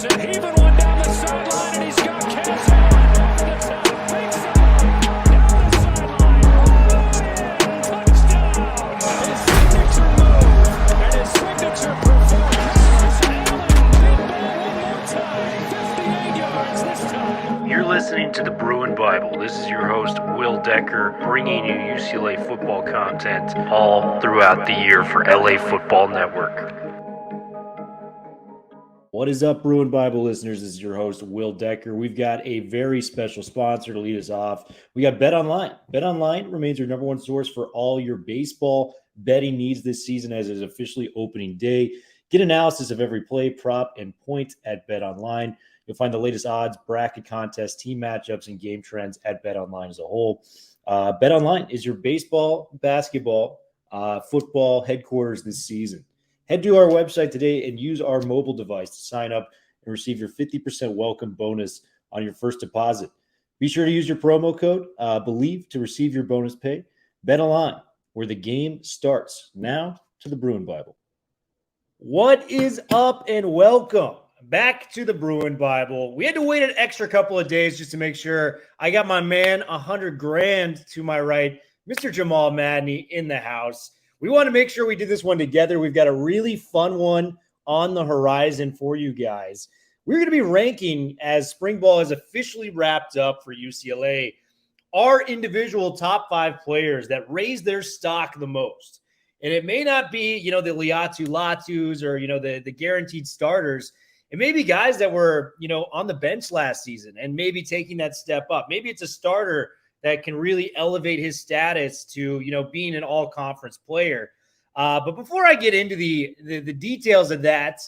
Anderson heaving one down the sideline, and he's got Cass Allen over the top. Big side, down the sideline. Touchdown. His signature move and his signature performance. Allen, deep ball one more time. 58 yards this time. You're listening to the Bruin Bible. This is your host, Will Decker, bringing you UCLA football content all throughout the year for LA Football Network. What is up, Bruin Bible listeners? This is your host, Will Decker. We've got a very special sponsor to lead us off. We got BetOnline. BetOnline remains your number one source for all your baseball betting needs this season as it is officially opening day. Get analysis of every play, prop, and point at BetOnline. You'll find the latest odds, bracket contests, team matchups, and game trends at BetOnline as a whole. BetOnline is your baseball, basketball, football headquarters this season. Head to our website today and use our mobile device to sign up and receive your 50% welcome bonus on your first deposit. Be sure to use your promo code BELIEVE to receive your bonus pay. BetOnline, where the game starts. Now to the Bruin Bible. What is up, and welcome back to the Bruin Bible. We had to wait an extra couple of days just to make sure I got my man $100,000 to my right, Mr. Jamal Madney, in the house. We want to make sure we do this one together. We've got a really fun one on the horizon for you guys. We're going to be ranking, as spring ball has officially wrapped up for UCLA, our individual top 5 players that raise their stock the most. And it may not be, the Liatu Latus or, the guaranteed starters. It may be guys that were, on the bench last season and maybe taking that step up. Maybe it's a starter that can really elevate his status to, being an all-conference player. But before I get into the details of that,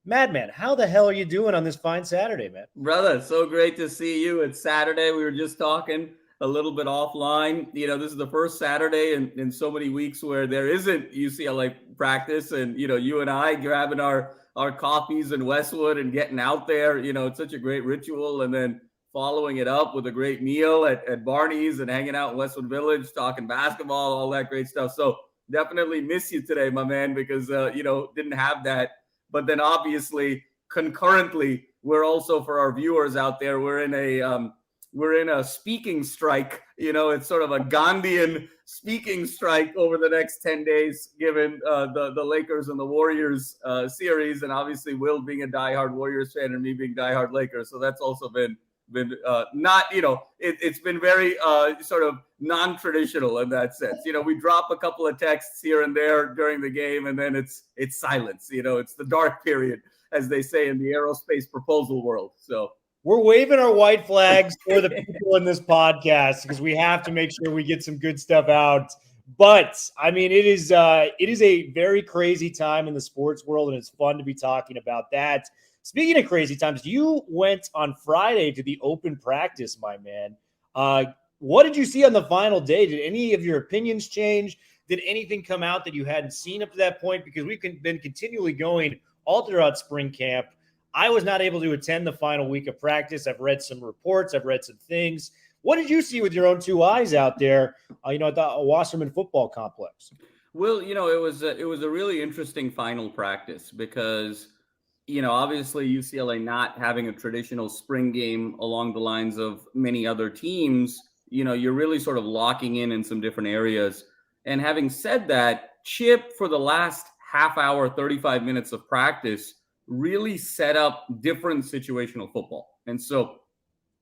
Madman, how the hell are you doing on this fine Saturday, man? Brother, so great to see you. It's Saturday. We were just talking a little bit offline. This is the first Saturday in so many weeks where there isn't UCLA practice. And, you and I grabbing our coffees in Westwood and getting out there, it's such a great ritual. And then following it up with a great meal at Barney's and hanging out in Westwood Village, talking basketball, all that great stuff. So definitely miss you today, my man, because, didn't have that. But then obviously concurrently, we're also, for our viewers out there, we're in a speaking strike. It's sort of a Gandhian speaking strike over the next 10 days, given the Lakers and the Warriors series. And obviously Will being a diehard Warriors fan and me being diehard Lakers. So that's also been not, it's been very sort of non-traditional in that sense. We drop a couple of texts here and there during the game, and then it's silence. It's the dark period, as they say in the aerospace proposal world. So we're waving our white flags for the people in this podcast because we have to make sure we get some good stuff out. But I mean, it is a very crazy time in the sports world, and it's fun to be talking about that. Speaking of crazy times, you went on Friday to the open practice, my man. What did you see on the final day? Did any of your opinions change? Did anything come out that you hadn't seen up to that point? Because we've been continually going all throughout spring camp. I was not able to attend the final week of practice. I've read some reports. I've read some things. What did you see with your own 2 eyes out there, at the Wasserman football complex? Well, it was a really interesting final practice because – obviously UCLA not having a traditional spring game along the lines of many other teams, you're really sort of locking in some different areas. And having said that, Chip, for the last half hour, 35 minutes of practice, really set up different situational football. And so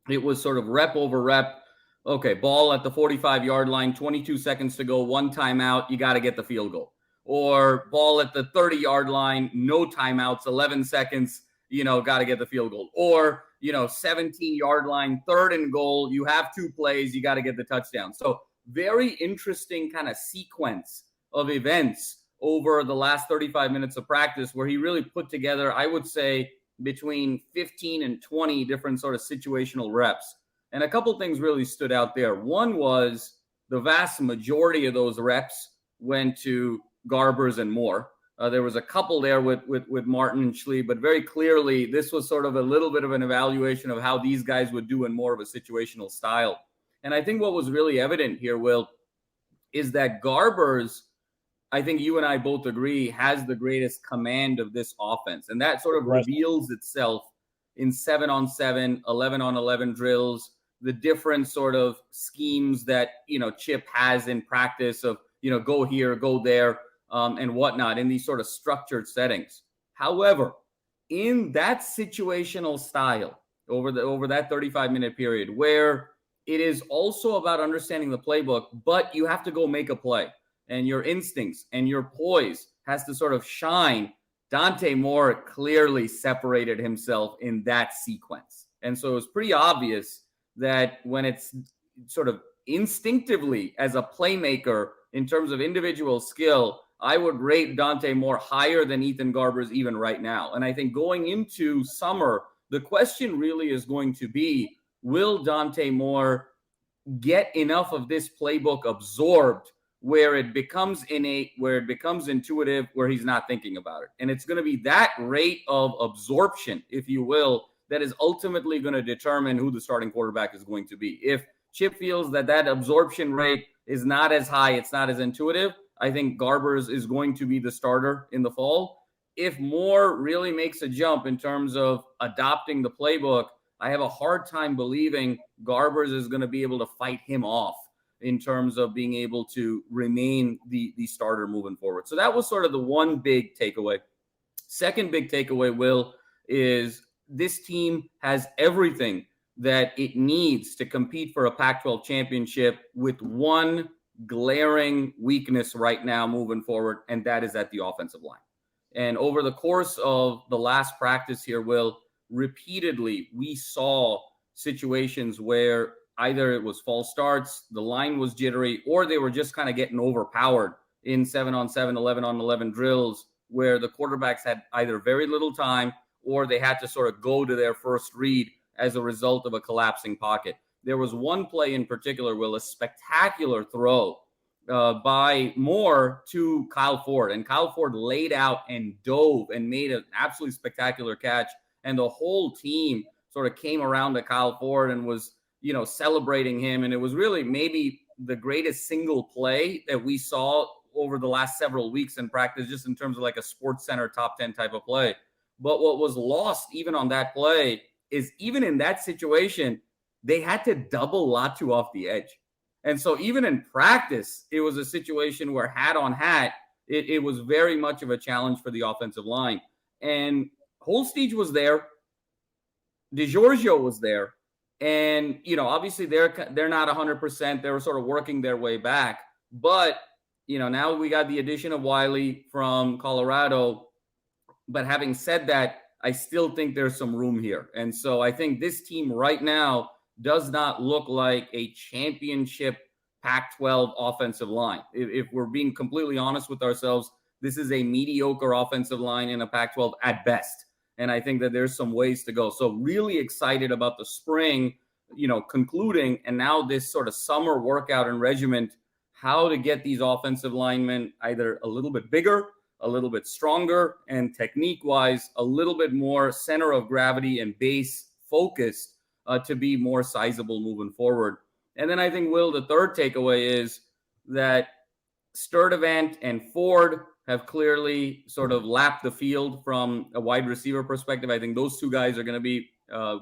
it was sort of rep over rep. Okay, ball at the 45-yard line, 22 seconds to go, 1 timeout, you got to get the field goal. Or ball at the 30-yard line, no timeouts, 11 seconds, got to get the field goal. Or, 17-yard line, 3rd and goal, you have 2 plays, you got to get the touchdown. So very interesting kind of sequence of events over the last 35 minutes of practice where he really put together, I would say, between 15 and 20 different sort of situational reps. And a couple things really stood out there. One was the vast majority of those reps went to Garbers and Moore. There was a couple there with Martin and Schlee, but very clearly this was sort of a little bit of an evaluation of how these guys would do in more of a situational style. And I think what was really evident here, Will, is that Garbers, I think you and I both agree, has the greatest command of this offense. And that sort of reveals itself in 7-on-7, 11-on-11 drills, the different sort of schemes that, Chip has in practice of, go here, go there, and whatnot in these sort of structured settings. However, in that situational style over that 35-minute period where it is also about understanding the playbook, but you have to go make a play and your instincts and your poise has to sort of shine. Dante Moore clearly separated himself in that sequence. And so it was pretty obvious that when it's sort of instinctively as a playmaker in terms of individual skill, I would rate Dante Moore higher than Ethan Garbers even right now. And I think going into summer, the question really is going to be, will Dante Moore get enough of this playbook absorbed where it becomes innate, where it becomes intuitive, where he's not thinking about it? And it's going to be that rate of absorption, if you will, that is ultimately going to determine who the starting quarterback is going to be. If Chip feels that absorption rate is not as high, it's not as intuitive, I think Garbers is going to be the starter in the fall. If Moore really makes a jump in terms of adopting the playbook, I have a hard time believing Garbers is going to be able to fight him off in terms of being able to remain the starter moving forward. So that was sort of the one big takeaway. Second big takeaway, Will, is this team has everything that it needs to compete for a Pac-12 championship with one glaring weakness right now moving forward, and that is at the offensive line. And over the course of the last practice here, Will, repeatedly we saw situations where either it was false starts, the line was jittery, or they were just kind of getting overpowered in 7-on-7, 11-on-11 drills where the quarterbacks had either very little time or they had to sort of go to their first read as a result of a collapsing pocket. There was one play in particular, Will, a spectacular throw by Moore to Kyle Ford. And Kyle Ford laid out and dove and made an absolutely spectacular catch. And the whole team sort of came around to Kyle Ford and was, celebrating him. And it was really maybe the greatest single play that we saw over the last several weeks in practice, just in terms of like a Sports Center top 10 type of play. But what was lost even on that play is even in that situation, they had to double Latu off the edge. And so even in practice, it was a situation where hat on hat, it was very much of a challenge for the offensive line. And Holstage was there. DiGiorgio was there. And, obviously they're not 100%. They were sort of working their way back. But, now we got the addition of Wiley from Colorado. But having said that, I still think there's some room here. And so I think this team right now does not look like a championship Pac-12 offensive line. If we're being completely honest with ourselves, this is a mediocre offensive line in a Pac-12 at best. And I think that there's some ways to go. So really excited about the spring, concluding, and now this sort of summer workout and regiment, how to get these offensive linemen either a little bit bigger, a little bit stronger, and technique-wise, a little bit more center of gravity and base focused to be more sizable moving forward. And then I think, Will, the third takeaway is that Sturdivant and Ford have clearly sort of lapped the field from a wide receiver perspective. I think those two guys are going to be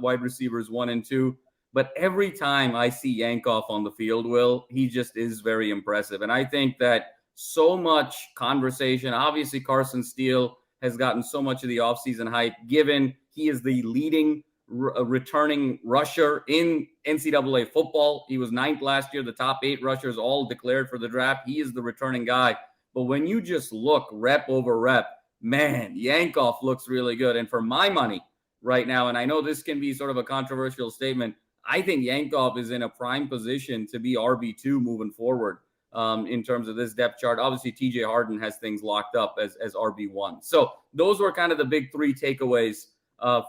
wide receivers 1 and 2. But every time I see Yankoff on the field, Will, he just is very impressive. And I think that so much conversation, obviously Carson Steele has gotten so much of the offseason hype, given he is the leading returning rusher in NCAA football. He was 9th last year. The top 8 rushers all declared for the draft. He is the returning guy. But when you just look rep over rep, man, Yankoff looks really good. And for my money right now, and I know this can be sort of a controversial statement, I think Yankoff is in a prime position to be RB2 moving forward in terms of this depth chart. Obviously, TJ Harden has things locked up as RB1. So those were kind of the big 3 takeaways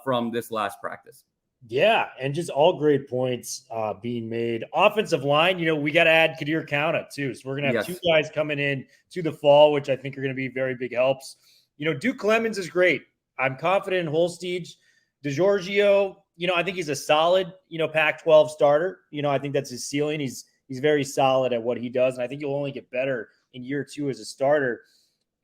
from this last practice. Yeah, and just all great points being made. Offensive line, we got to add Kadir Kauna too. So we're going to have 2 guys coming in to the fall, which I think are going to be very big helps. Duke Clemens is great. I'm confident in Holstage. DiGiorgio, I think he's a solid, Pac-12 starter. I think that's his ceiling. He's very solid at what he does, and I think he'll only get better in year 2 as a starter.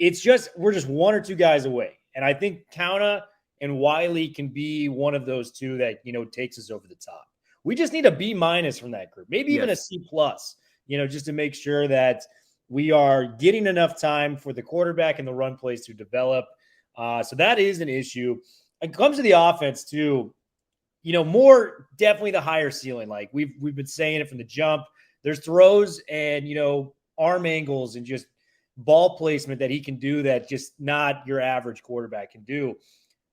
It's just we're just 1 or 2 guys away, and I think Kauna and Wiley can be one of those two that, takes us over the top. We just need a B- from that group, maybe even a C+, just to make sure that we are getting enough time for the quarterback and the run plays to develop. So that is an issue. It comes to the offense too, more definitely the higher ceiling. Like we've been saying it from the jump. There's throws and, arm angles and just ball placement that he can do that just not your average quarterback can do.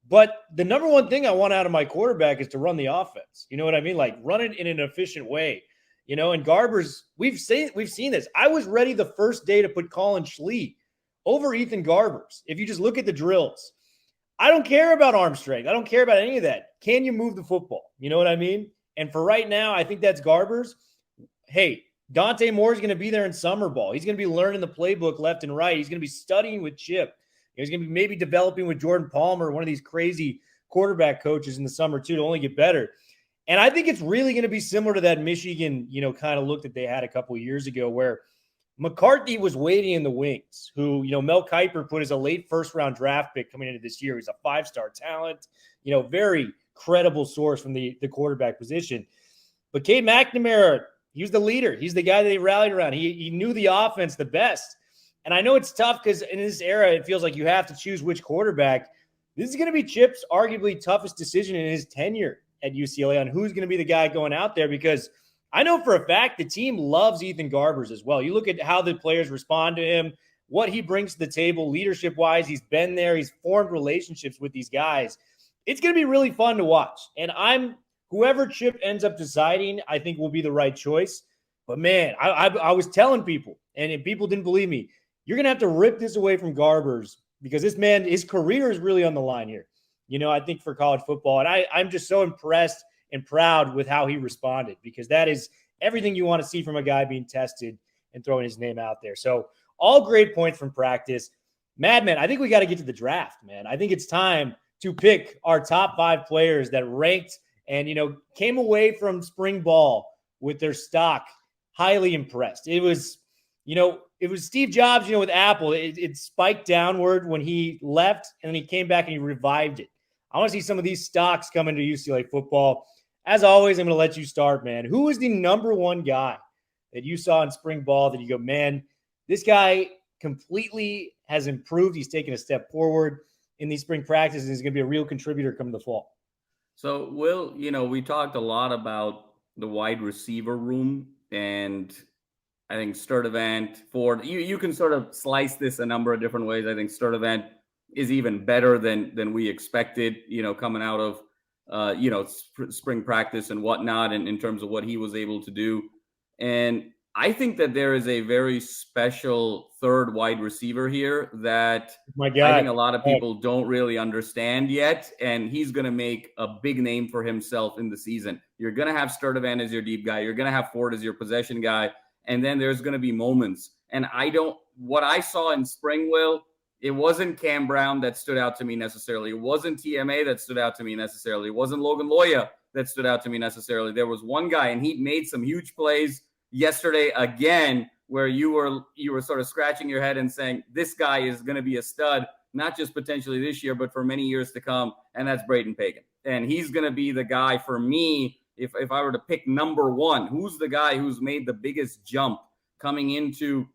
But the number one thing I want out of my quarterback is to run the offense. You know what I mean? Like run it in an efficient way. And Garbers, we've seen this. I was ready the first day to put Colin Schlee over Ethan Garbers. If you just look at the drills, I don't care about arm strength. I don't care about any of that. Can you move the football? You know what I mean? And for right now, I think that's Garbers. Hey, Dante Moore is going to be there in summer ball. He's going to be learning the playbook left and right. He's going to be studying with Chip. He's going to be maybe developing with Jordan Palmer, one of these crazy quarterback coaches in the summer too, to only get better. And I think it's really going to be similar to that Michigan, kind of look that they had a couple of years ago where McCarthy was waiting in the wings, who, Mel Kiper put as a late first-round draft pick coming into this year. He's a 5-star talent, very credible source from the quarterback position. But Cade McNamara, he was the leader. He's the guy that they rallied around. He knew the offense the best. And I know it's tough because in this era, it feels like you have to choose which quarterback. This is going to be Chip's arguably toughest decision in his tenure at UCLA on who's going to be the guy going out there, because I know for a fact the team loves Ethan Garbers as well. You look at how the players respond to him, what he brings to the table leadership-wise. He's been there. He's formed relationships with these guys. It's going to be really fun to watch. And whoever Chip ends up deciding, I think will be the right choice. But, man, I was telling people, and if people didn't believe me, you're going to have to rip this away from Garbers because this man, his career is really on the line here, I think, for college football. And I'm just so impressed and proud with how he responded, because that is everything you want to see from a guy being tested and throwing his name out there. So all great points from practice. Madman, I think we got to get to the draft, man. I think it's time to pick our top 5 players that ranked and, came away from spring ball with their stock highly impressed. It was Steve Jobs, with Apple. It spiked downward when he left, and then he came back and he revived it. I want to see some of these stocks come into UCLA football. As always, I'm going to let you start, man. Who is the number one guy that you saw in spring ball that you go, man, this guy completely has improved. He's taken a step forward in these spring practices, and he's going to be a real contributor come the fall. So, Will, we talked a lot about the wide receiver room, and I think Sturdivant, Ford, you can sort of slice this a number of different ways. I think Sturdivant is even better than we expected, coming out of, spring practice and whatnot, and in terms of what he was able to do. And I think that there is a very special third wide receiver here that I think a lot of people don't really understand yet. And he's going to make a big name for himself in the season. You're going to have Sturdivant as your deep guy. You're going to have Ford as your possession guy. And then there's going to be moments. And what I saw in spring, Will, it wasn't Cam Brown that stood out to me necessarily. It wasn't TMA that stood out to me necessarily. It wasn't Logan Loya that stood out to me necessarily. There was one guy, and he made some huge plays yesterday again, where you were sort of scratching your head and saying, this guy is going to be a stud, not just potentially this year, but for many years to come. And that's Braden Pagan. And he's going to be the guy for me. If I were to pick number one, who's the guy who's made the biggest jump coming into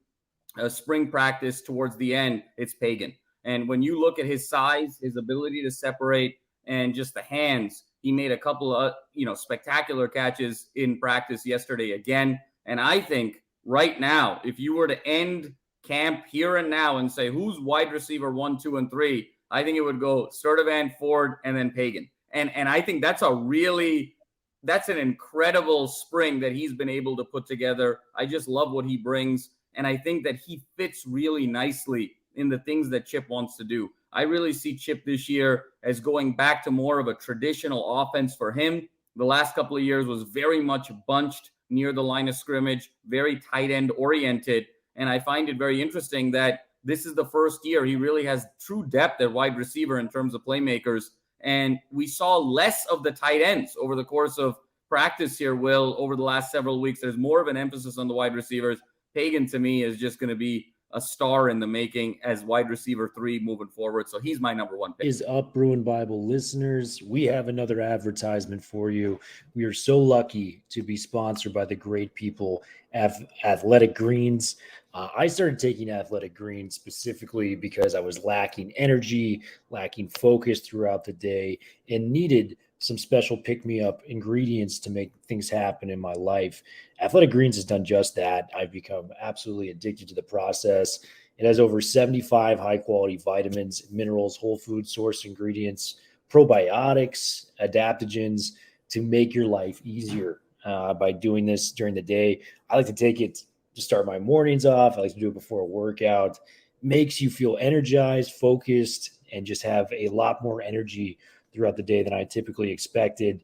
spring practice towards the end, it's Pagan. And when you look at his size, his ability to separate, and just the hands, he made a couple of, spectacular catches in practice yesterday again. And I think right now, if you were to end camp here and now and say, who's wide receiver 1, 2, and 3, I think it would go Sturdivant, Ford, and then Pagan. And I think that's an incredible spring that he's been able to put together. I just love what he brings. And I think that he fits really nicely in the things that Chip wants to do. I really see Chip this year as going back to more of a traditional offense for him. The last couple of years was very much bunched near the line of scrimmage, very tight end oriented. And I find it very interesting that this is the first year he really has true depth at wide receiver in terms of playmakers. And we saw less of the tight ends over the course of practice here, Will, over the last several weeks. There's more of an emphasis on the wide receivers. Pagan, to me, is just going to be a star in the making as wide receiver 3 moving forward. So he's my number 1 pick. Is up, Bruin Bible listeners. We have another advertisement for you. We are so lucky to be sponsored by the great people at Athletic Greens. I started taking Athletic Greens specifically because I was lacking energy, lacking focus throughout the day, and needed some special pick-me-up ingredients to make things happen in my life. Athletic Greens has done just that. I've become absolutely addicted to the process. It has over 75 high-quality vitamins, minerals, whole food source ingredients, probiotics, adaptogens to make your life easier by doing this during the day. I like to take it to start my mornings off. I like to do it before a workout. Makes you feel energized, focused, and just have a lot more energy throughout the day than I typically expected.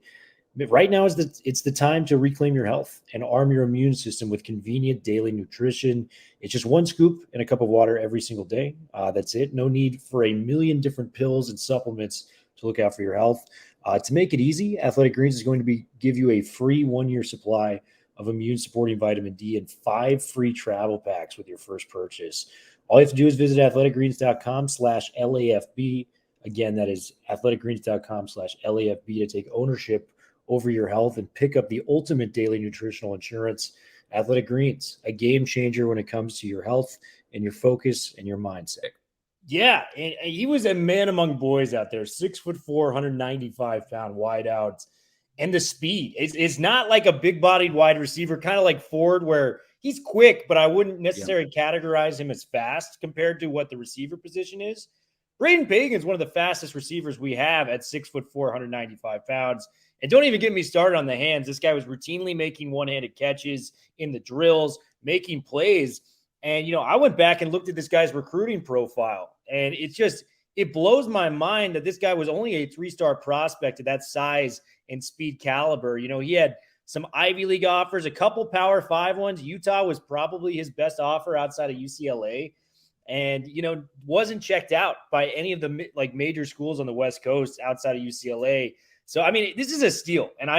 But right now it's the time to reclaim your health and arm your immune system with convenient daily nutrition. It's just one scoop in a cup of water every single day. That's it. No need for a million different pills and supplements to look out for your health. To make it easy, Athletic Greens is going to give you a free 1-year supply of immune-supporting vitamin D and 5 free travel packs with your first purchase. All you have to do is visit athleticgreens.com/LAFB. Again, that is athleticgreens.com/LAFB to take ownership over your health and pick up the ultimate daily nutritional insurance. Athletic Greens, a game changer when it comes to your health and your focus and your mindset. Yeah, and he was a man among boys out there, 6'4", 195-pound wideout, and the speed. It's not like a big-bodied wide receiver, kind of like Ford, where he's quick, but I wouldn't necessarily categorize him as fast compared to what the receiver position is. Braden Pagan's one of the fastest receivers we have at 6'4", 195 pounds. And don't even get me started on the hands. This guy was routinely making one-handed catches in the drills, making plays. And, I went back and looked at this guy's recruiting profile, and it blows my mind that this guy was only a 3-star prospect at that size and speed caliber. He had some Ivy League offers, a couple Power 5 ones. Utah was probably his best offer outside of UCLA. And, wasn't checked out by any of the major schools on the West Coast outside of UCLA. So, this is a steal. And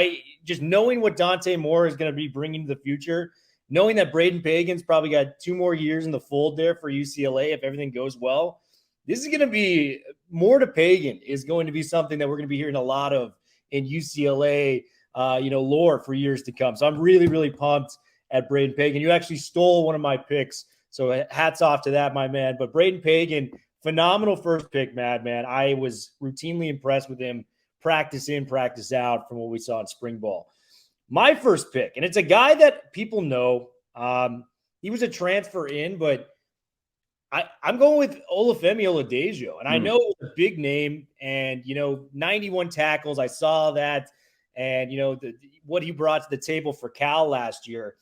just knowing what Dante Moore is going to be bringing to the future, knowing that Braden Pagan's probably got 2 more years in the fold there for UCLA if everything goes well, this is going to be more to Pagan is going to be something that we're going to be hearing a lot of in UCLA, lore for years to come. So I'm really, really pumped at Braden Pagan. You actually stole one of my picks. So hats off to that, my man. But Braden Pagan, phenomenal first pick, man. I was routinely impressed with him, practice in, practice out from what we saw in spring ball. My first pick, and it's a guy that people know. He was a transfer in, but I'm going with Olufemi Oladejo. And I know it's a big name and, 91 tackles. I saw that. And, what he brought to the table for Cal last year.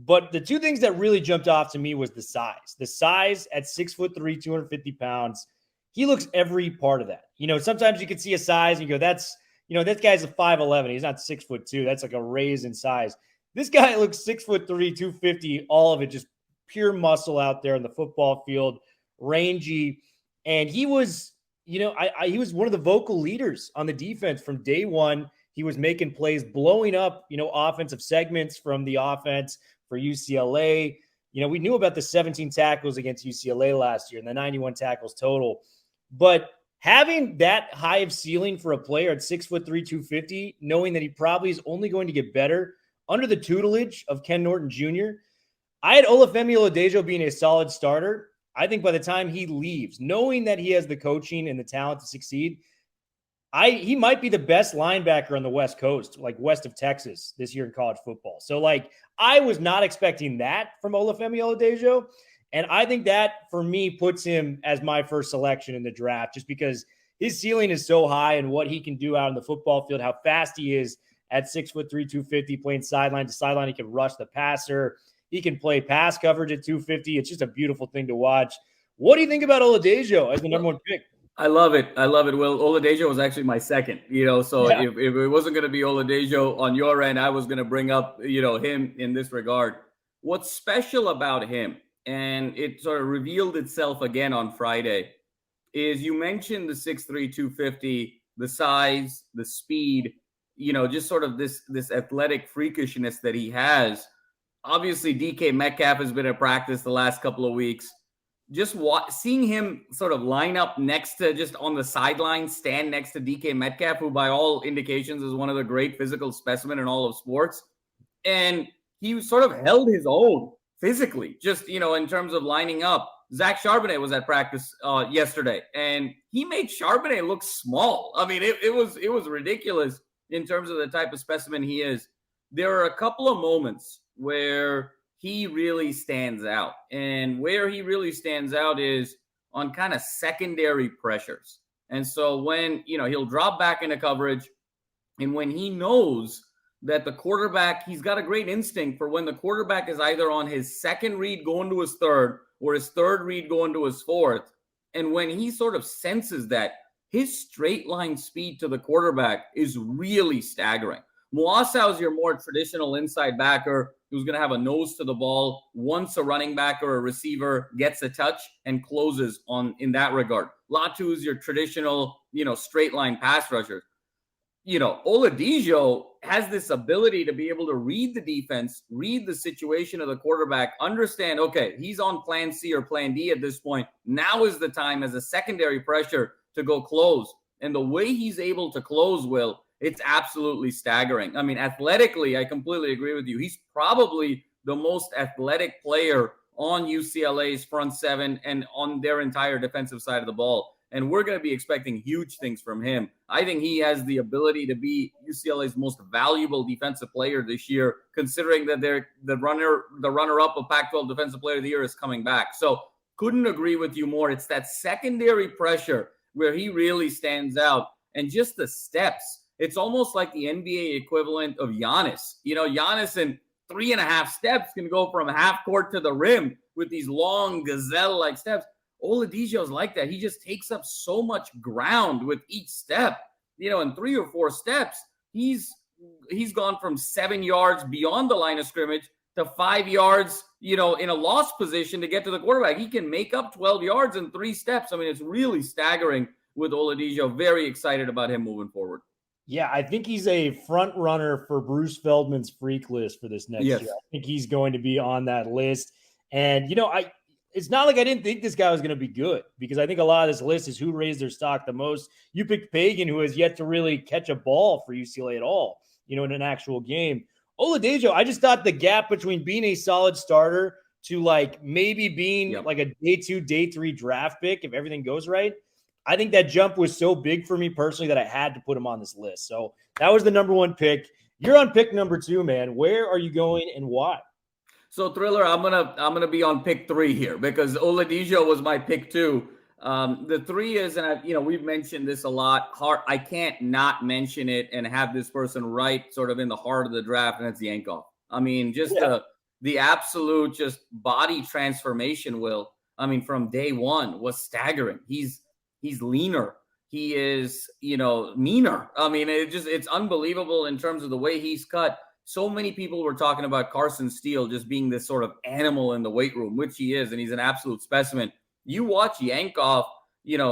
But the 2 things that really jumped off to me was the size. The size at 6'3", 250 pounds. He looks every part of that. Sometimes you can see a size and you go, that guy's a 5'11". He's not 6'2". That's like a raise in size. This guy looks 6'3", 250, all of it, just pure muscle out there in the football field, rangy. And he was, he was one of the vocal leaders on the defense from day one. He was making plays, blowing up, offensive segments from the offense for UCLA. We knew about the 17 tackles against UCLA last year and the 91 tackles total. But having that high of ceiling for a player at 6'3", 250, knowing that he probably is only going to get better under the tutelage of Ken Norton Jr., I had Olufemi Oladejo being a solid starter. I think by the time he leaves, knowing that he has the coaching and the talent to succeed, he might be the best linebacker on the West Coast, like west of Texas this year in college football. So, I was not expecting that from Olufemi Oladejo. And I think that, for me, puts him as my first selection in the draft just because his ceiling is so high and what he can do out on the football field, how fast he is at 6'3", 250, playing sideline to sideline. He can rush the passer. He can play pass coverage at 250. It's just a beautiful thing to watch. What do you think about Oladejo as the number 1 pick? I love it. Well, Oladejo was actually my second, so if it wasn't going to be Oladejo on your end, I was going to bring up, him in this regard. What's special about him, and it sort of revealed itself again on Friday, is you mentioned the 6'3", 250, the size, the speed, just sort of this athletic freakishness that he has. Obviously, DK Metcalf has been at practice the last couple of weeks. just seeing him sort of line up next to, just on the sideline, stand next to DK Metcalf, who by all indications is one of the great physical specimen in all of sports. And he sort of held his own physically, just, in terms of lining up. Zach Charbonnet was at practice yesterday, and he made Charbonnet look small. I mean, it was ridiculous in terms of the type of specimen he is. There are a couple of moments where he really stands out. And where he really stands out is on kind of secondary pressures. And so when, he'll drop back into coverage, and when he knows that the quarterback, he's got a great instinct for when the quarterback is either on his second read going to his third or his third read going to his fourth. And when he sort of senses that, his straight line speed to the quarterback is really staggering. Moasau is your more traditional inside backer who's going to have a nose to the ball once a running back or a receiver gets a touch and closes in that regard. Latu is your traditional, straight line pass rusher. Oladipo has this ability to be able to read the defense, read the situation of the quarterback, understand, okay, he's on plan C or plan D at this point. Now is the time as a secondary pressure to go close. And the way he's able to close, Will, it's absolutely staggering. I mean, athletically, I completely agree with you. He's probably the most athletic player on UCLA's front seven and on their entire defensive side of the ball. And we're going to be expecting huge things from him. I think he has the ability to be UCLA's most valuable defensive player this year, considering that the runner-up of Pac-12 Defensive Player of the Year is coming back. So couldn't agree with you more. It's that secondary pressure where he really stands out. And just the steps. It's almost like the NBA equivalent of Giannis. Giannis in 3.5 steps can go from half court to the rim with these long gazelle-like steps. Oladipo is like that. He just takes up so much ground with each step. In 3 or 4 steps, he's gone from 7 yards beyond the line of scrimmage to 5 yards, in a lost position to get to the quarterback. He can make up 12 yards in 3 steps. I mean, it's really staggering with Oladipo. Very excited about him moving forward. Yeah, I think he's a front runner for Bruce Feldman's freak list for this next year. I think he's going to be on that list. And, it's not like I didn't think this guy was going to be good, because I think a lot of this list is who raised their stock the most. You picked Pagan, who has yet to really catch a ball for UCLA at all, in an actual game. Oladipo, I just thought the gap between being a solid starter to maybe being like a day 2, day 3 draft pick, if everything goes right, I think that jump was so big for me personally that I had to put him on this list. So that was the number 1 pick. You're on pick number 2, man. Where are you going and why? So Thriller, I'm gonna be on pick 3 here because Oladipo was my pick 2. The 3 is, and we've mentioned this a lot. I can't not mention it and have this person right sort of in the heart of the draft, and it's Yankov. I mean, just the absolute just body transformation, Will. I mean, from day one was staggering. He's leaner. He is, meaner. I mean, it's unbelievable in terms of the way he's cut. So many people were talking about Carson Steele just being this sort of animal in the weight room, which he is, and he's an absolute specimen. You watch Yankov,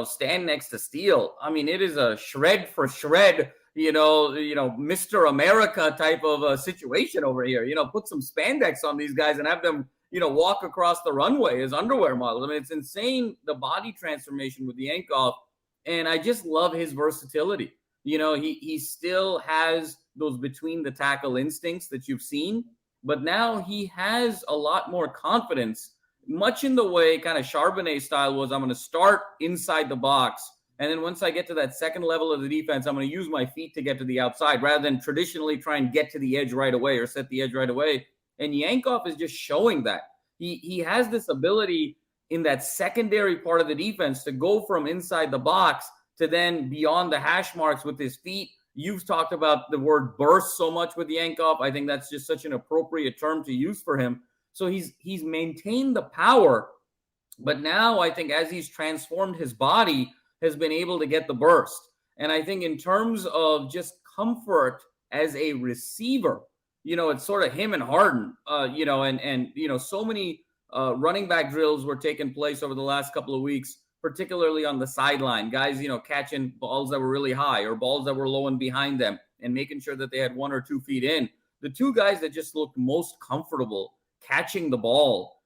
stand next to Steele. I mean, it is a shred for shred, Mr. America type of a situation over here. Put some spandex on these guys and have them, walk across the runway as underwear models. I mean, it's insane, the body transformation with Yankov, and I just love his versatility. He still has those between the tackle instincts that you've seen, but now he has a lot more confidence, much in the way kind of Charbonnet style was. I'm going to start inside the box, and then once I get to that second level of the defense, I'm going to use my feet to get to the outside rather than traditionally try and get to the edge right away or set the edge right away. And Yankov is just showing that. He has this ability in that secondary part of the defense to go from inside the box to then beyond the hash marks with his feet. You've talked about the word burst so much with Yankov. I think that's just such an appropriate term to use for him. So he's maintained the power, but now I think as he's transformed his body, has been able to get the burst. And I think in terms of just comfort as a receiver, it's sort of him and Harden, so many running back drills were taking place over the last couple of weeks, particularly on the sideline. Guys, catching balls that were really high or balls that were low and behind them and making sure that they had 1 or 2 feet in. The 2 guys that just looked most comfortable catching the ball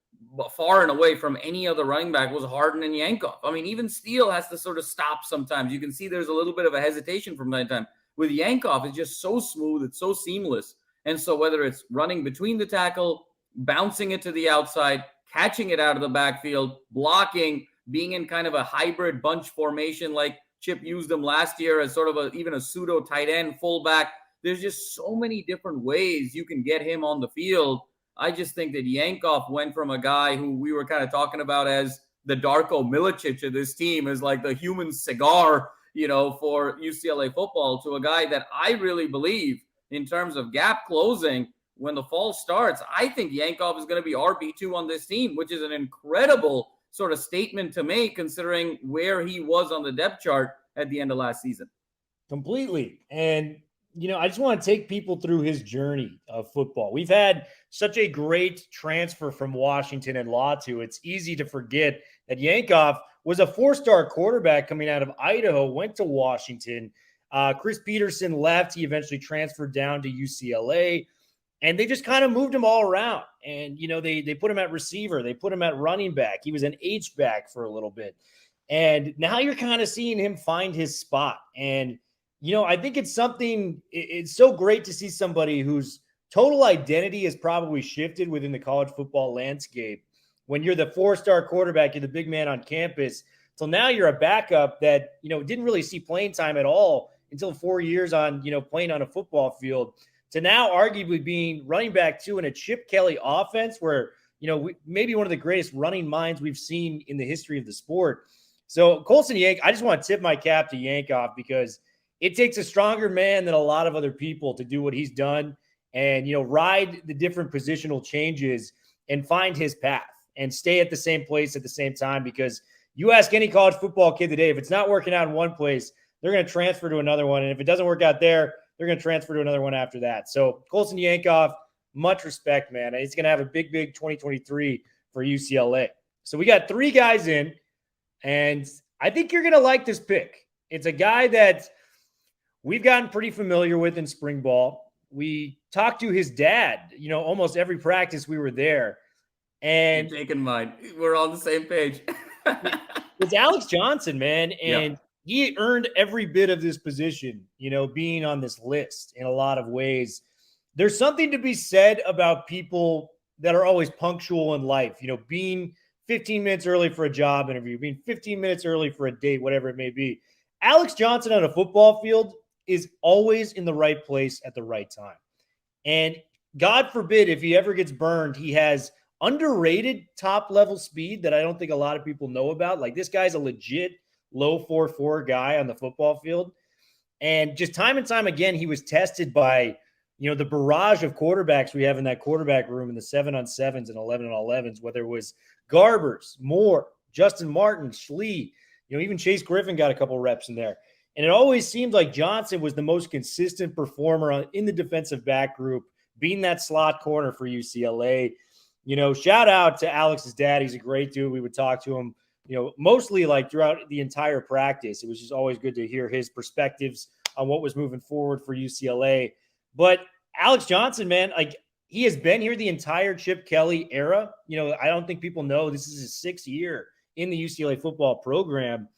far and away from any other running back was Harden and Yankov. I mean, even Steele has to sort of stop sometimes. You can see there's a little bit of a hesitation from time to time. With Yankov, it's just so smooth. It's so seamless. And so whether it's running between the tackle, bouncing it to the outside, catching it out of the backfield, blocking, being in kind of a hybrid bunch formation like Chip used them last year as sort of even a pseudo tight end fullback. There's just so many different ways you can get him on the field. I just think that Yankov went from a guy who we were kind of talking about as the Darko Milicic of this team, as like the human cigar, for UCLA football, to a guy that I really believe in terms of gap closing when the fall starts. I think Yankov is going to be RB2 on this team, which is an incredible sort of statement to make considering where he was on the depth chart at the end of last season. Completely. And, I just want to take people through his journey of football. We've had such a great transfer from Washington and Latu. It's easy to forget that Yankov was a 4-star quarterback coming out of Idaho, went to Washington. Chris Peterson left. He eventually transferred down to UCLA. And they just kind of moved him all around. And, they put him at receiver. They put him at running back. He was an H-back for a little bit. And now you're kind of seeing him find his spot. And, I think it's so great to see somebody whose total identity has probably shifted within the college football landscape. When you're the 4-star quarterback, you're the big man on campus. So now you're a backup that, didn't really see playing time at all until 4 years on, playing on a football field, to now arguably being running back 2 in a Chip Kelly offense where, maybe one of the greatest running minds we've seen in the history of the sport. So Colson Yank, I just want to tip my cap to Yankov because it takes a stronger man than a lot of other people to do what he's done and, ride the different positional changes and find his path and stay at the same place at the same time. Because you ask any college football kid today, if it's not working out in one place, they're going to transfer to another one. And if it doesn't work out there, they're going to transfer to another one after that. So Colson Yankov, much respect, man. He's going to have a big 2023 for UCLA. So we got 3 guys in, and I think you're going to like this pick. It's a guy that we've gotten pretty familiar with in spring ball. We talked to his dad, almost every practice we were there. And you're taking mine. We're on the same page. It's Alex Johnson, man. And he earned every bit of this position, being on this list in a lot of ways. There's something to be said about people that are always punctual in life, being 15 minutes early for a job interview, being 15 minutes early for a date, whatever it may be. Alex Johnson on a football field is always in the right place at the right time. And God forbid if he ever gets burned, he has underrated top-level speed that I don't think a lot of people know about. Like, this guy's a legit low 4.4 guy on the football field. And just time and time again, he was tested by, the barrage of quarterbacks we have in that quarterback room in the 7-on-7s and 11-on-11s, whether it was Garbers, Moore, Justin Martin, Schlee, even Chase Griffin got a couple reps in there. And it always seemed like Johnson was the most consistent performer in the defensive back group, being that slot corner for UCLA. Shout out to Alex's dad. He's a great dude. We would talk to him, mostly like throughout the entire practice. It was just always good to hear his perspectives on what was moving forward for UCLA. But Alex Johnson, man, like, he has been here the entire Chip Kelly era. I don't think people know this is his 6th year in the UCLA football program.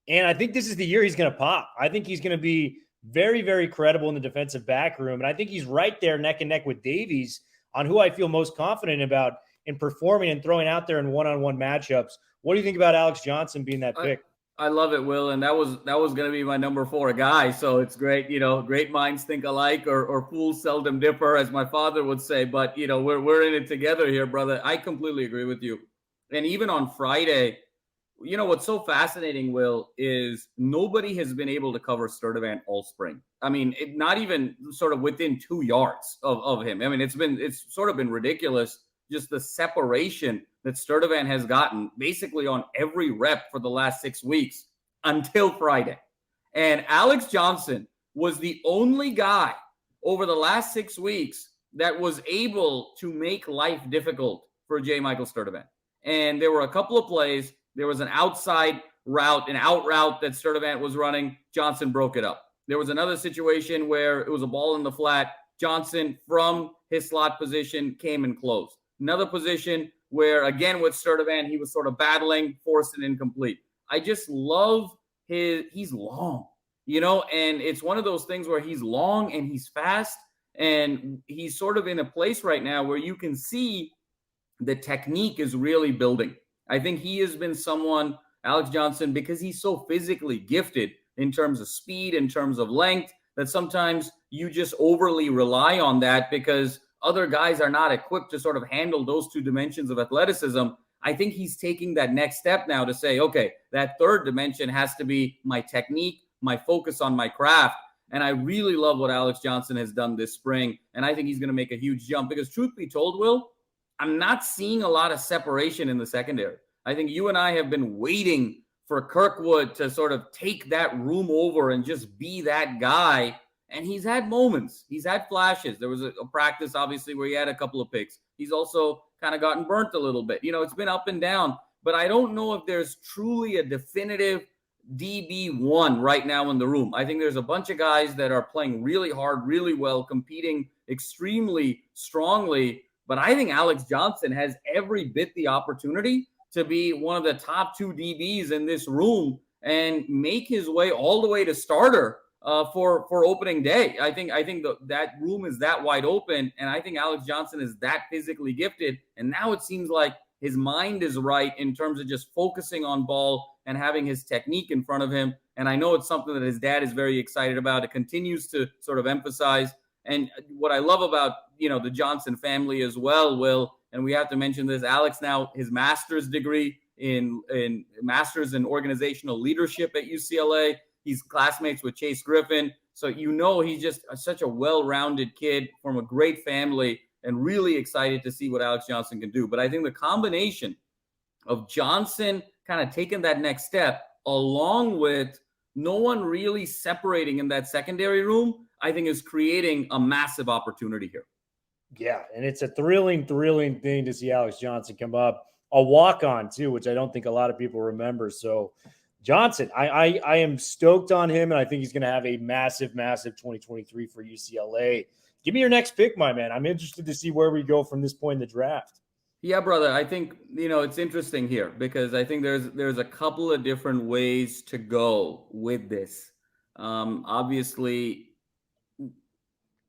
And I think this is the year he's going to pop. I think he's going to be very, very credible in the defensive back room. And I think he's right there neck and neck with Davies on who I feel most confident about in performing and throwing out there in one-on-one matchups. What do you think about Alex Johnson being that pick? I love it, Will. And that was going to be my number 4 guy. So it's great. Great minds think alike, or fools seldom differ, as my father would say. But, we're in it together here, brother. I completely agree with you. And even on Friday, what's so fascinating, Will, is nobody has been able to cover Sturdivant all spring. I mean, not even sort of within 2 yards of him. I mean, it's sort of been ridiculous, just the separation that Sturdivant has gotten basically on every rep for the last 6 weeks until Friday. And Alex Johnson was the only guy over the last 6 weeks that was able to make life difficult for J. Michael Sturdivant. And there were a couple of plays. There was an outside route, an out route that Sturdivant was running. Johnson broke it up. There was another situation where it was a ball in the flat. Johnson, from his slot position, came and closed. Another position where, again, with Sturdivant, he was sort of battling, forced and incomplete. I just love he's long, and it's one of those things where he's long and he's fast, and he's sort of in a place right now where you can see the technique is really building. I think he has been someone, Alex Johnson, because he's so physically gifted in terms of speed, in terms of length, that sometimes you just overly rely on that because other guys are not equipped to sort of handle those two dimensions of athleticism. I think he's taking that next step now to say, okay, that third dimension has to be my technique, my focus on my craft. And I really love what Alex Johnson has done this spring. And I think he's going to make a huge jump because, truth be told, Will, I'm not seeing a lot of separation in the secondary. I think you and I have been waiting for Kirkwood to sort of take that room over and just be that guy. And he's had moments. He's had flashes. There was a practice, obviously, where he had a couple of picks. He's also kind of gotten burnt a little bit. It's been up and down. But I don't know if there's truly a definitive DB1 right now in the room. I think there's a bunch of guys that are playing really hard, really well, competing extremely strongly. But I think Alex Johnson has every bit the opportunity to be one of the top 2 DBs in this room and make his way all the way to starter for opening day. I think that room is that wide open, and I think Alex Johnson is that physically gifted. And now it seems like his mind is right in terms of just focusing on ball and having his technique in front of him. And I know it's something that his dad is very excited about. It continues to sort of emphasize. And what I love about, the Johnson family as well, Will, and we have to mention this, Alex now, his master's degree in master's in organizational leadership at UCLA. He's classmates with Chase Griffin. So, he's just such a well-rounded kid from a great family and really excited to see what Alex Johnson can do. But I think the combination of Johnson kind of taking that next step, along with no one really separating in that secondary room, I think is creating a massive opportunity here. Yeah, and it's a thrilling thing to see Alex Johnson come up. A walk-on, too, which I don't think a lot of people remember. So, Johnson, I am stoked on him, and I think he's going to have a massive 2023 for UCLA. Give me your next pick, my man. I'm interested to see where we go from this point in the draft. Yeah, brother. I think, it's interesting here because I think there's a couple of different ways to go with this. Obviously,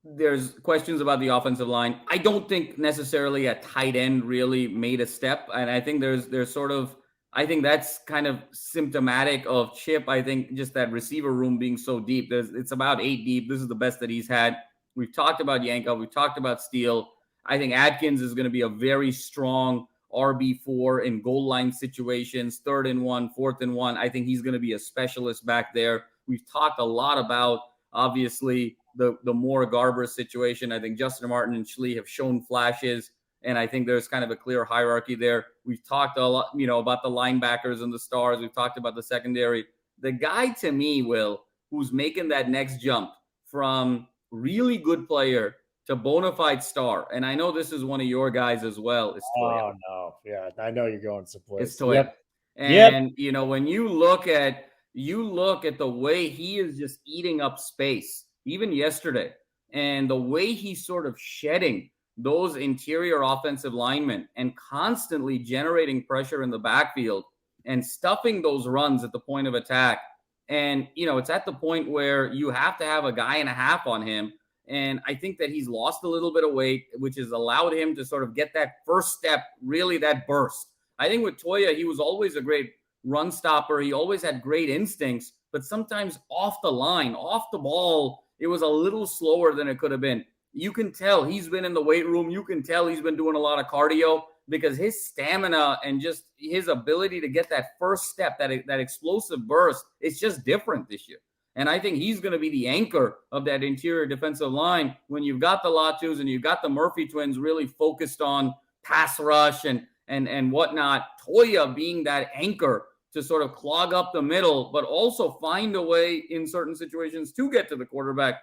there's questions about the offensive line. I don't think necessarily a tight end really made a step. And I think there's sort of, I think that's kind of symptomatic of Chip. I think just that receiver room being so deep. It's about 8 deep. This is the best that he's had. We've talked about Yankel. We've talked about Steele. I think Atkins is going to be a very strong RB4 in goal line situations, 3rd and 1, 4th and 1. I think he's going to be a specialist back there. We've talked a lot about, obviously, the Moore Garber situation. I think Justin Martin and Schlee have shown flashes, and I think there's kind of a clear hierarchy there. We've talked a lot, about the linebackers and the stars. We've talked about the secondary. The guy, to me, Will, who's making that next jump from really good player to bona fide star, and I know this is one of your guys as well, is Toya. Oh, no. Yeah, I know you're going someplace. It's Toya. Yep. And, when you look at the way he is just eating up space, even yesterday, and the way he's sort of shedding those interior offensive linemen and constantly generating pressure in the backfield and stuffing those runs at the point of attack. And, it's at the point where you have to have a guy and a half on him. And I think that he's lost a little bit of weight, which has allowed him to sort of get that first step, really that burst. I think with Toya, he was always a great run stopper. He always had great instincts, but sometimes off the line, off the ball, it was a little slower than it could have been. You can tell he's been in the weight room. You can tell he's been doing a lot of cardio because his stamina and just his ability to get that first step, that explosive burst, it's just different this year. And I think he's going to be the anchor of that interior defensive line when you've got the Latus and you've got the Murphy twins really focused on pass rush and whatnot. Toya being that anchor to sort of clog up the middle, but also find a way in certain situations to get to the quarterback,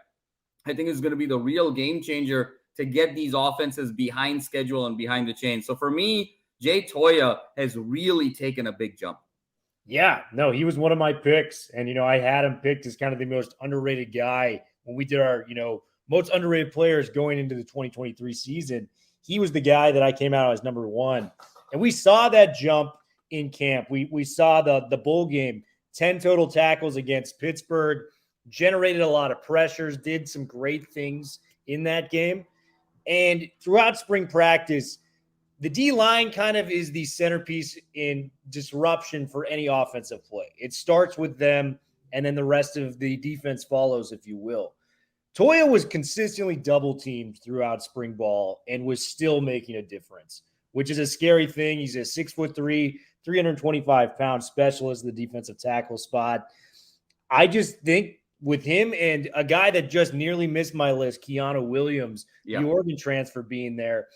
I think is going to be the real game changer to get these offenses behind schedule and behind the chain. So for me, Jay Toya has really taken a big jump. Yeah, no, he was one of my picks. And, I had him picked as kind of the most underrated guy when we did our, most underrated players going into the 2023 season. He was the guy that I came out as number 1. And we saw that jump in camp. We saw the bowl game, 10 total tackles against Pittsburgh, generated a lot of pressures, did some great things in that game. And throughout spring practice, the D-line kind of is the centerpiece in disruption for any offensive play. It starts with them, and then the rest of the defense follows, if you will. Toya was consistently double-teamed throughout spring ball and was still making a difference, which is a scary thing. He's a 6'3", 325-pound specialist in the defensive tackle spot. I just think with him and a guy that just nearly missed my list, Keanu Williams, the Oregon transfer being there,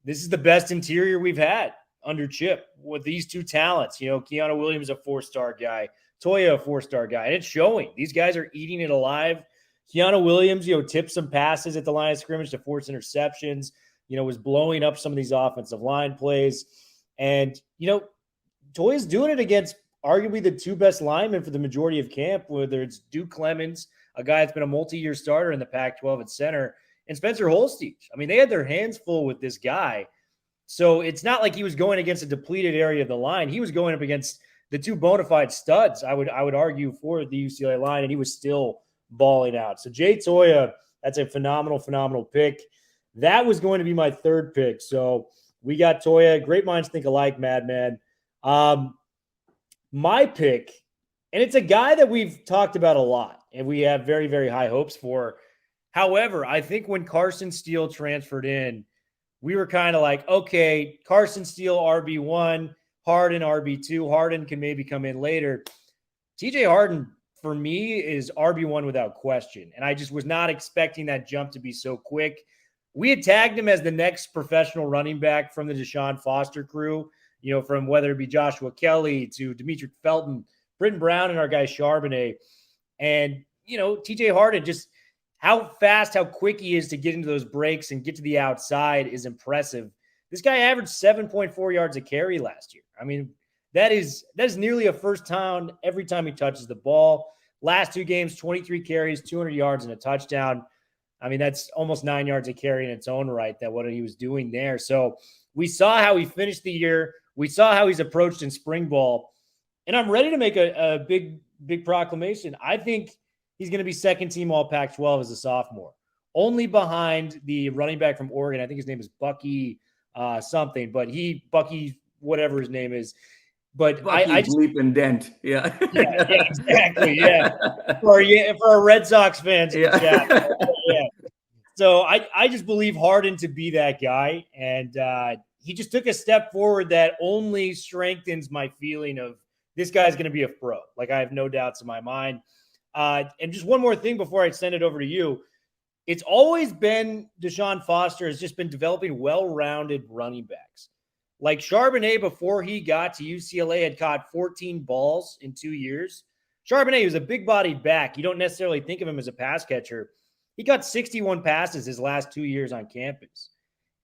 this is the best interior we've had under Chip with these two talents. You know, Keanu Williams, a 4-star guy, Toya, a 4-star guy, and it's showing. These guys are eating it alive. Keanu Williams, tipped some passes at the line of scrimmage to force interceptions, was blowing up some of these offensive line plays. And, Toya's doing it against arguably the two best linemen for the majority of camp, whether it's Duke Clemens, a guy that's been a multi-year starter in the Pac-12 at center, and Spencer Holstege. I mean, they had their hands full with this guy. So it's not like he was going against a depleted area of the line. He was going up against the two bona fide studs, I would argue, for the UCLA line, and he was still balling out. So Jay Toya, that's a phenomenal pick. That was going to be my third pick. So we got Toya. Great minds think alike, Madman. My pick, and it's a guy that we've talked about a lot, and we have very, very high hopes for. However, I think when Carson Steele transferred in, we were kind of like, okay, Carson Steele RB1, Harden RB2. Harden can maybe come in later. TJ Harden, for me, is RB1 without question. And I just was not expecting that jump to be so quick. We had tagged him as the next professional running back from the Deshaun Foster crew, from whether it be Joshua Kelly to Demetric Felton, Britton Brown, and our guy Charbonnet. And, TJ Harden, just how fast, how quick he is to get into those breaks and get to the outside is impressive. This guy averaged 7.4 yards a carry last year. I mean, that is nearly a first down every time he touches the ball. Last two games, 23 carries, 200 yards, and a touchdown. I mean, that's almost 9 yards a carry in its own right, that what he was doing there. So we saw how he finished the year. We saw how he's approached in spring ball. And I'm ready to make a big proclamation. I think he's going to be second team all Pac-12 as a sophomore, only behind the running back from Oregon. I think his name is Bucky something, but Bucky, whatever his name is. But I just leap and dent. Yeah. yeah, exactly. Yeah. For our Red Sox fans. In the chat. Yeah. So I just believe Harden to be that guy. And he just took a step forward that only strengthens my feeling of this guy's going to be a pro. Like, I have no doubts in my mind. And just one more thing before I send it over to you. It's always been Deshaun Foster has just been developing well-rounded running backs. Like Charbonnet, before he got to UCLA, had caught 14 balls in 2 years. Charbonnet was a big-bodied back. You don't necessarily think of him as a pass catcher. He got 61 passes his last 2 years on campus.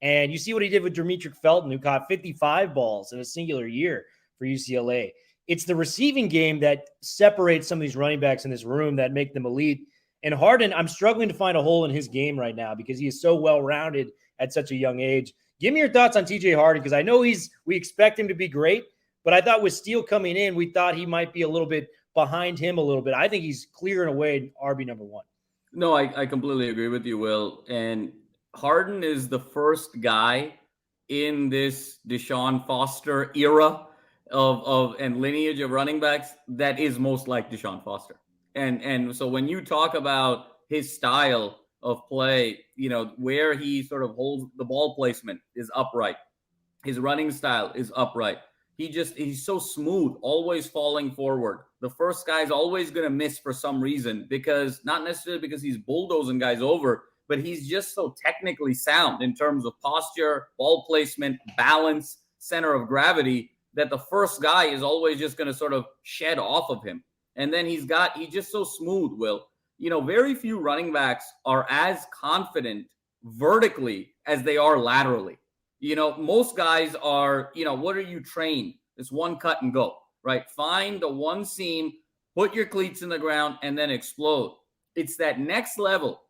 And you see what he did with Demetric Felton, who caught 55 balls in a singular year for UCLA. It's the receiving game that separates some of these running backs in this room that make them elite. And Harden, I'm struggling to find a hole in his game right now because he is so well-rounded at such a young age. Give me your thoughts on TJ Harden, because I know we expect him to be great, but I thought with Steele coming in, we thought he might be a little bit behind him a little bit. I think he's clear and away RB number one. No, I completely agree with you, Will. And Harden is the first guy in this Deshaun Foster era of and lineage of running backs that is most like Deshaun Foster. And so when you talk about his style of play, where he sort of holds the ball placement is upright. His running style is upright. He's so smooth, always falling forward. The first guy's always going to miss for some reason, because not necessarily because he's bulldozing guys over, but he's just so technically sound in terms of posture, ball placement, balance, center of gravity, that the first guy is always just going to sort of shed off of him. And then he's just so smooth, Will. Very few running backs are as confident vertically as they are laterally. Most guys are, what are you trained? It's one cut and go, right? Find the one seam, put your cleats in the ground, and then explode. It's that next level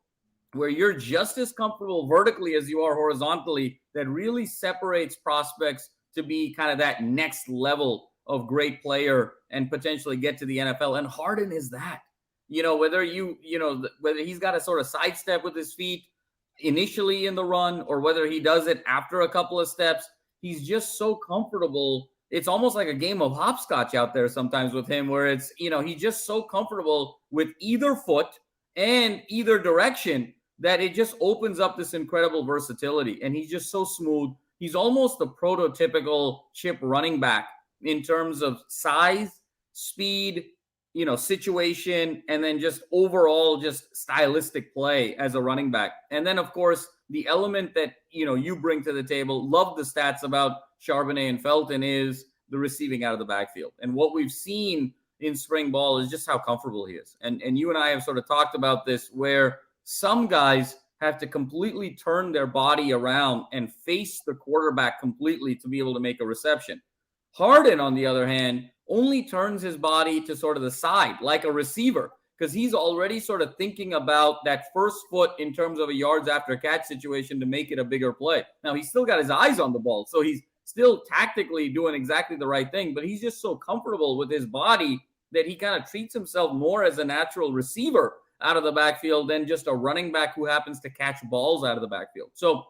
where you're just as comfortable vertically as you are horizontally that really separates prospects to be kind of that next level of great player and potentially get to the NFL. And Harden is that. Whether whether he's got to sort of sidestep with his feet initially in the run or whether he does it after a couple of steps, he's just so comfortable. It's almost like a game of hopscotch out there sometimes with him, where it's, he's just so comfortable with either foot and either direction that it just opens up this incredible versatility. And he's just so smooth. He's almost the prototypical Chip running back in terms of size, speed, situation, and then just overall just stylistic play as a running back. And then, of course, the element that, you bring to the table, love the stats about Charbonnet and Felton, is the receiving out of the backfield. And what we've seen in spring ball is just how comfortable he is. And you and I have sort of talked about this, where some guys have to completely turn their body around and face the quarterback completely to be able to make a reception. Harden, on the other hand, only turns his body to sort of the side like a receiver, because he's already sort of thinking about that first foot in terms of a yards after catch situation to make it a bigger play. Now, he's still got his eyes on the ball, so he's still tactically doing exactly the right thing, but he's just so comfortable with his body that he kind of treats himself more as a natural receiver out of the backfield than just a running back who happens to catch balls out of the backfield. So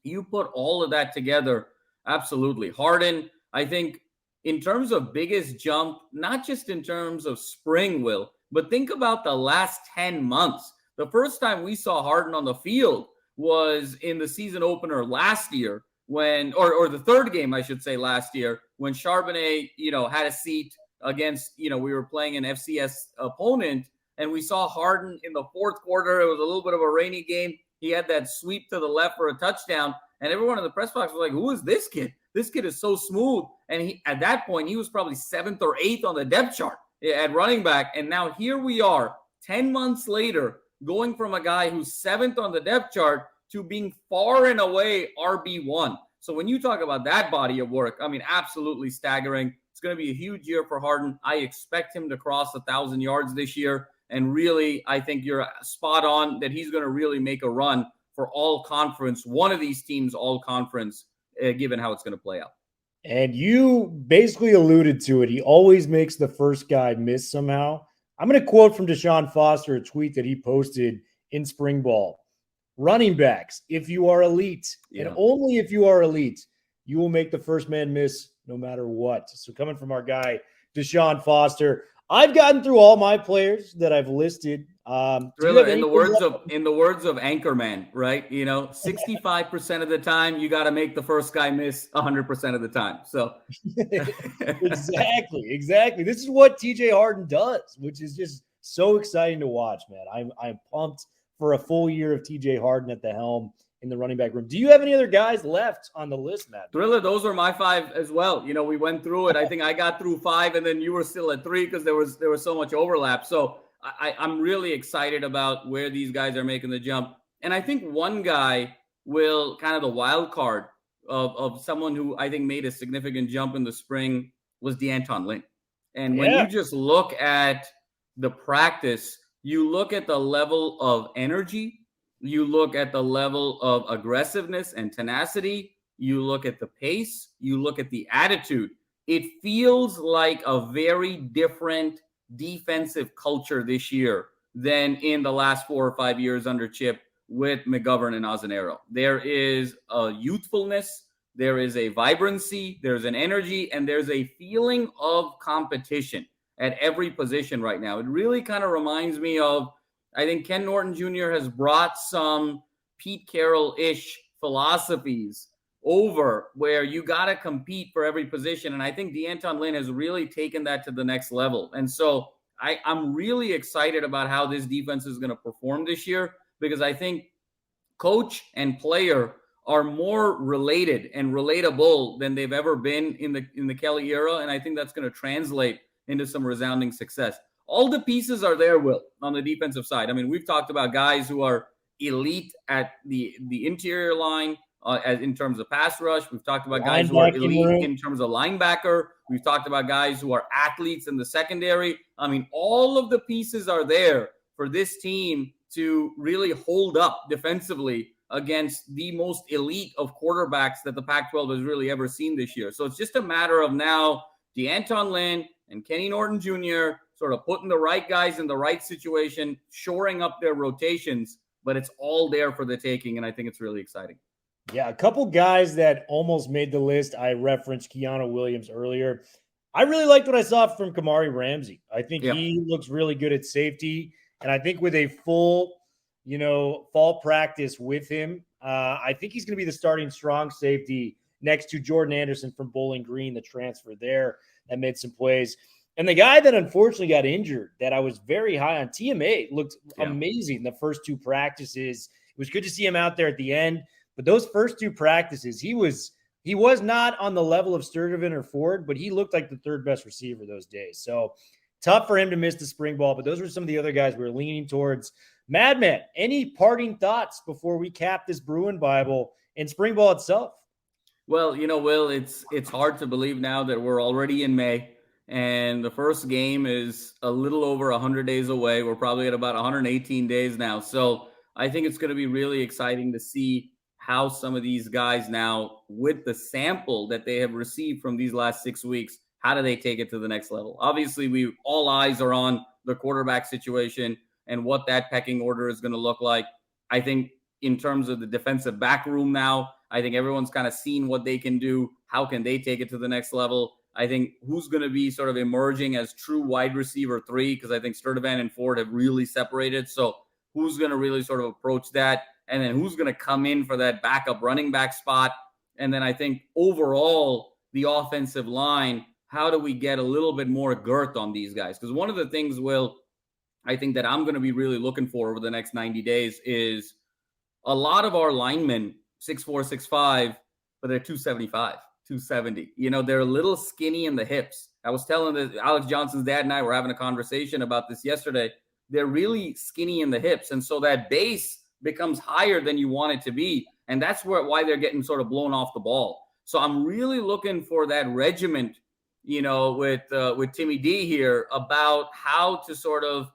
you put all of that together, absolutely. Harden, I think, in terms of biggest jump, not just in terms of spring, Will, but think about the last 10 months. The first time we saw Harden on the field was in the season opener last year when, or the third game, I should say, last year, when Charbonnet, had a seat against, we were playing an FCS opponent, and we saw Harden in the fourth quarter. It was a little bit of a rainy game. He had that sweep to the left for a touchdown, and everyone in the press box was like, who is this kid? This kid is so smooth. And at that point, he was probably 7th or 8th on the depth chart at running back. And now here we are, 10 months later, going from a guy who's 7th on the depth chart to being far and away RB1. So when you talk about that body of work, I mean, absolutely staggering. It's going to be a huge year for Harden. I expect him to cross 1,000 yards this year. And really, I think you're spot on that he's going to really make a run for all conference, one of these teams, all conference, given how it's going to play out. And you basically alluded to it. He always makes the first guy miss somehow. I'm going to quote from Deshaun Foster, a tweet that he posted in spring ball. Running backs, if you are elite, and only if you are elite, you will make the first man miss no matter what. So coming from our guy, Deshaun Foster, I've gotten through all my players that I've listed. Thriller, in the words of Anchorman, right? 65% of the time you got to make the first guy miss 100% of the time. So exactly. This is what TJ Harden does, which is just so exciting to watch, man. I'm pumped for a full year of TJ Harden at the helm in the running back room. Do you have any other guys left on the list, Matt? Thriller, those are my 5 as well. We went through it. I think I got through 5, and then you were still at 3 because there was so much overlap. So I'm really excited about where these guys are making the jump. And I think one guy will kind of the wild card of someone who I think made a significant jump in the spring was D'Anton Lynn. And when you just look at the practice, you look at the level of energy, you look at the level of aggressiveness and tenacity, you look at the pace, you look at the attitude. It feels like a very different defensive culture this year than in the last 4 or 5 years under Chip with McGovern and Ozanero. There is a youthfulness, there is a vibrancy, there's an energy, and there's a feeling of competition at every position right now. It really kind of reminds me of, I think Ken Norton Jr. has brought some Pete Carroll-ish philosophies over where you got to compete for every position. And I think D'Anton Lynn has really taken that to the next level. And so I'm really excited about how this defense is going to perform this year, because I think coach and player are more related and relatable than they've ever been in the Kelly era. And I think that's going to translate into some resounding success. All the pieces are there, Will, on the defensive side. I mean, we've talked about guys who are elite at the interior line, as in terms of pass rush. We've talked about guys who are elite in terms of linebacker. We've talked about guys who are athletes in the secondary. I mean, all of the pieces are there for this team to really hold up defensively against the most elite of quarterbacks that the Pac-12 has really ever seen this year. So it's just a matter of now DeAnton Lynn and Kenny Norton Jr. sort of putting the right guys in the right situation, shoring up their rotations, but it's all there for the taking, and I think it's really exciting. Yeah, a couple guys that almost made the list. I referenced Keanu Williams earlier. I really liked what I saw from Kamari Ramsey. I think he looks really good at safety, and I think with a full, fall practice with him, I think he's going to be the starting strong safety next to Jordan Anderson from Bowling Green, the transfer there that made some plays. And the guy that unfortunately got injured that I was very high on, TMA, looked amazing the first two practices. It was good to see him out there at the end. But those first two practices, he was not on the level of Sturdivant or Ford, but he looked like the third best receiver those days. So tough for him to miss the spring ball, but those were some of the other guys we were leaning towards. Madman, any parting thoughts before we cap this Bruin Bible and spring ball itself? Well, Will, it's hard to believe now that we're already in May, and the first game is a little over 100 days away. We're probably at about 118 days now. So I think it's going to be really exciting to see how some of these guys now, with the sample that they have received from these last 6 weeks, how do they take it to the next level? Obviously, all eyes are on the quarterback situation and what that pecking order is going to look like. I think in terms of the defensive back room now, I think everyone's kind of seen what they can do. How can they take it to the next level? I think who's going to be sort of emerging as true wide receiver 3, because I think Sturdivant and Ford have really separated. So who's going to really sort of approach that? And then who's going to come in for that backup running back spot? And then I think overall, the offensive line, how do we get a little bit more girth on these guys? Because one of the things, Will, I think that I'm going to be really looking for over the next 90 days is a lot of our linemen, 6'4", 6'5", but they're 275, 270. They're a little skinny in the hips. I was telling Alex Johnson's dad and I were having a conversation about this yesterday. They're really skinny in the hips. And so that base becomes higher than you want it to be. And that's why they're getting sort of blown off the ball. So I'm really looking for that regiment, with Timmy D here about how to sort of,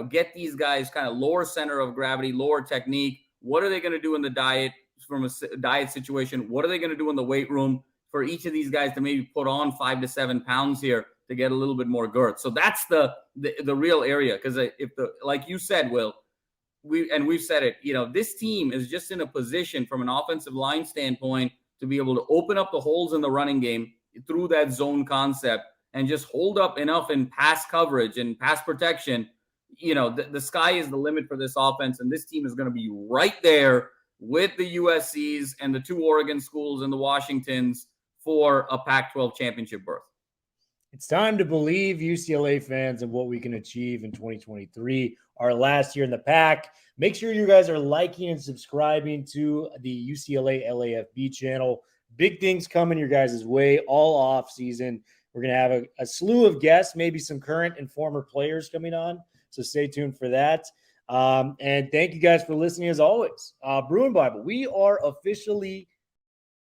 get these guys kind of lower center of gravity, lower technique. What are they going to do in the diet from a diet situation? What are they going to do in the weight room for each of these guys to maybe put on 5 to 7 pounds here to get a little bit more girth? So that's the real area. Because like you said, Will, we've said it, this team is just in a position from an offensive line standpoint to be able to open up the holes in the running game through that zone concept and just hold up enough in pass coverage and pass protection. The sky is the limit for this offense, and this team is going to be right there with the USCs and the 2 Oregon schools and the Washingtons for a Pac-12 championship berth. It's time to believe, UCLA fans, in what we can achieve in 2023, our last year in the Pac. Make sure you guys are liking and subscribing to the UCLA LAFB channel. Big things coming your guys' way all off season. We're going to have a slew of guests, maybe some current and former players coming on. So stay tuned for that. And thank you guys for listening as always. Bruin Bible, we are officially